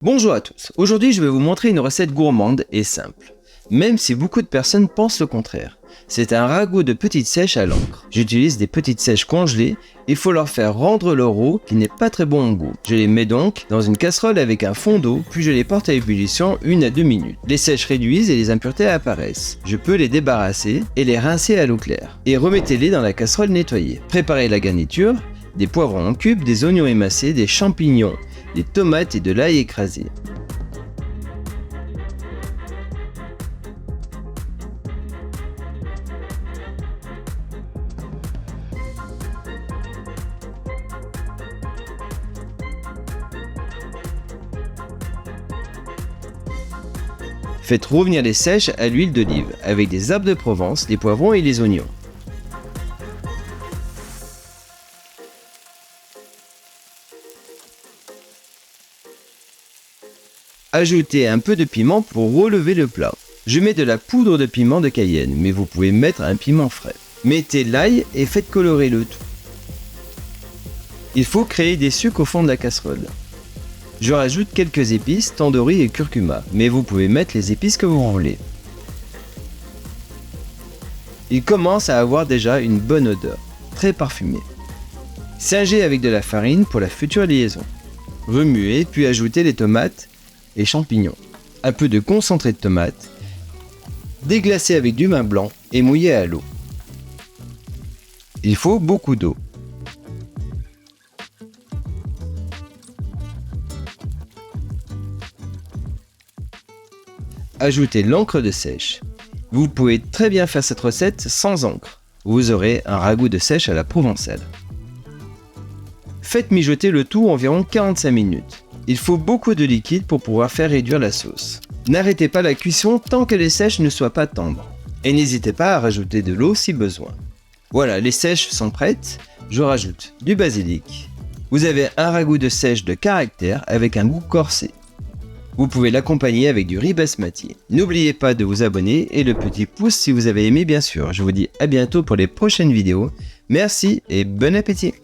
Bonjour à tous, aujourd'hui je vais vous montrer une recette gourmande et simple, même si beaucoup de personnes pensent le contraire. C'est un ragoût de petites sèches à l'encre. J'utilise des petites sèches congelées, il faut leur faire rendre leur eau qui n'est pas très bon au goût. Je les mets donc dans une casserole avec un fond d'eau, puis je les porte à ébullition 1 à 2 minutes. Les sèches réduisent et les impuretés apparaissent. Je peux les débarrasser et les rincer à l'eau claire. Et remettez-les dans la casserole nettoyée. Préparez la garniture, des poivrons en cubes, des oignons émacés, des champignons, des tomates et de l'ail écrasé. Faites revenir les sèches à l'huile d'olive avec des herbes de Provence, les poivrons et les oignons. Ajoutez un peu de piment pour relever le plat. Je mets de la poudre de piment de Cayenne, mais vous pouvez mettre un piment frais. Mettez l'ail et faites colorer le tout. Il faut créer des sucs au fond de la casserole. Je rajoute quelques épices, tandoori et curcuma, mais vous pouvez mettre les épices que vous voulez. Il commence à avoir déjà une bonne odeur, très parfumée. Singez avec de la farine pour la future liaison. Remuez puis ajoutez les tomates et champignons, un peu de concentré de tomate, déglacé avec du vin blanc et mouillé à l'eau. Il faut beaucoup d'eau. Ajoutez l'encre de sèche. Vous pouvez très bien faire cette recette sans encre. Vous aurez un ragoût de sèche à la provençale. Faites mijoter le tout environ 45 minutes. Il faut beaucoup de liquide pour pouvoir faire réduire la sauce. N'arrêtez pas la cuisson tant que les sèches ne soient pas tendres. Et n'hésitez pas à rajouter de l'eau si besoin. Voilà, les sèches sont prêtes. Je rajoute du basilic. Vous avez un ragoût de sèche de caractère avec un goût corsé. Vous pouvez l'accompagner avec du riz basmati. N'oubliez pas de vous abonner et le petit pouce si vous avez aimé bien sûr. Je vous dis à bientôt pour les prochaines vidéos. Merci et bon appétit!